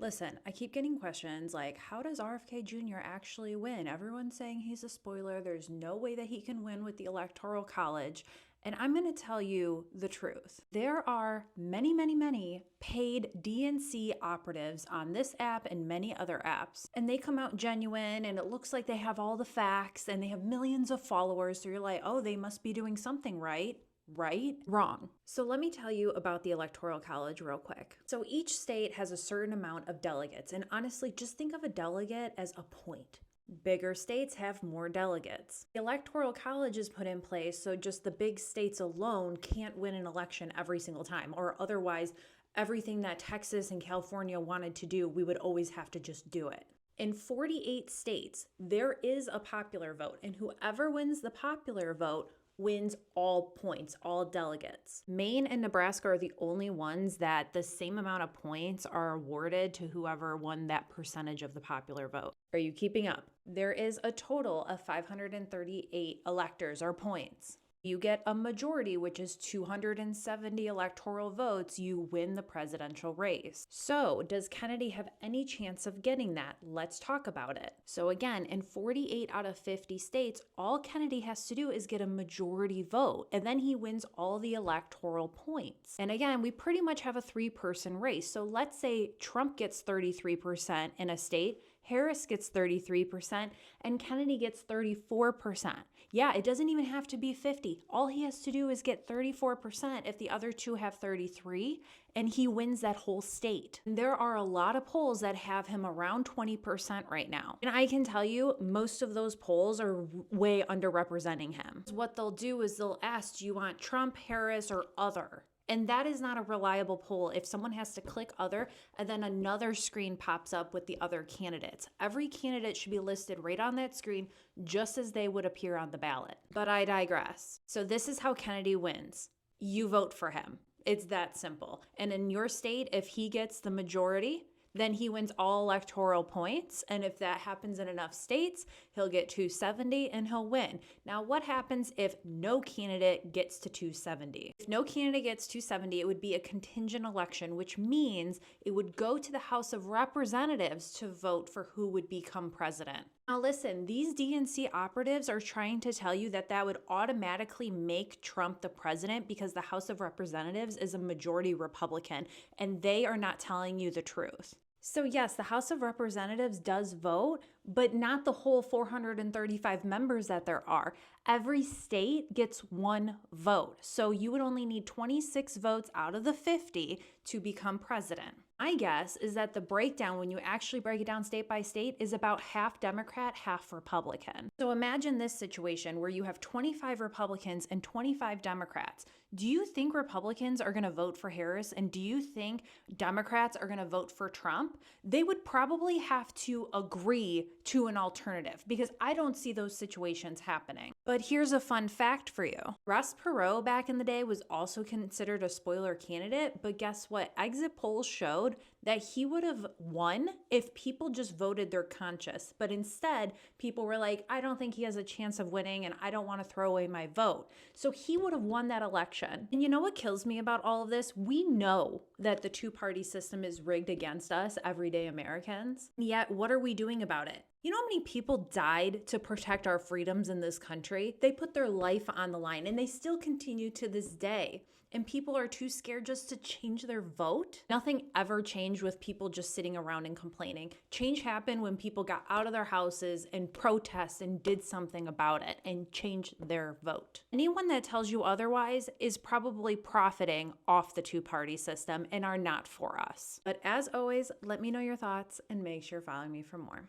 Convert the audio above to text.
Listen, I keep getting questions like, how does RFK Jr. actually win? Everyone's saying he's a spoiler. There's no way that he can win with the Electoral College. And I'm going to tell you the truth. There are many, many, many paid DNC operatives on this app and many other apps. And they come out genuine and it looks like they have all the facts and they have millions of followers. So you're like, oh, they must be doing something right. Right? Wrong. So let me tell you about the Electoral College real quick. So each state has a certain amount of delegates, and honestly, just think of a delegate as a point. Bigger states have more delegates. The Electoral College is put in place so just the big states alone can't win an election every single time, or otherwise, everything that Texas and California wanted to do, we would always have to just do it. In 48 states, there is a popular vote, and whoever wins the popular vote wins all points, all delegates. Maine and Nebraska are the only ones that the same amount of points are awarded to whoever won that percentage of the popular vote. Are you keeping up? There is a total of 538 electors or points. You get a majority, which is 270 electoral votes, you win the presidential race. So, does Kennedy have any chance of getting that? Let's talk about it. So again, in 48 out of 50 states, all Kennedy has to do is get a majority vote, and then he wins all the electoral points. And again, we pretty much have a three-person race. So let's say Trump gets 33% in a state, Harris gets 33%, and Kennedy gets 34%. Yeah, it doesn't even have to be 50. All he has to do is get 34% if the other two have 33, and he wins that whole state. There are a lot of polls that have him around 20% right now. And I can tell you, most of those polls are way underrepresenting him. What they'll do is they'll ask, do you want Trump, Harris, or other? And that is not a reliable poll if someone has to click other and then another screen pops up with the other candidates. Every candidate should be listed right on that screen just as they would appear on the ballot. But I digress. So this is how Kennedy wins. You vote for him. It's that simple. And in your state, if he gets the majority, then he wins all electoral points. And if that happens in enough states, he'll get 270 and he'll win. Now, what happens if no candidate gets to 270? If no candidate gets 270, it would be a contingent election, which means it would go to the House of Representatives to vote for who would become president. Now listen, these DNC operatives are trying to tell you that that would automatically make Trump the president because the House of Representatives is a majority Republican, and they are not telling you the truth. So yes, the House of Representatives does vote, but not the whole 435 members that there are. Every state gets one vote. So you would only need 26 votes out of the 50 to become president. My guess is that the breakdown, when you actually break it down state by state, is about half Democrat, half Republican. So imagine this situation where you have 25 Republicans and 25 Democrats. Do you think Republicans are going to vote for Harris, and do you think Democrats are going to vote for Trump? They would probably have to agree to an alternative because I don't see those situations happening. But here's a fun fact for you. Ross Perot back in the day was also considered a spoiler candidate, but guess what? Exit polls showed that he would have won if people just voted their conscience. But instead, people were like, I don't think he has a chance of winning and I don't want to throw away my vote. So he would have won that election. And you know what kills me about all of this? We know that the two-party system is rigged against us, everyday Americans. Yet, what are we doing about it? You know how many people died to protect our freedoms in this country? They put their life on the line and they still continue to this day. And people are too scared just to change their vote. Nothing ever changed with people just sitting around and complaining. Change happened when people got out of their houses and protested and did something about it and changed their vote. Anyone that tells you otherwise is probably profiting off the two-party system and are not for us. But as always, let me know your thoughts and make sure you're following me for more.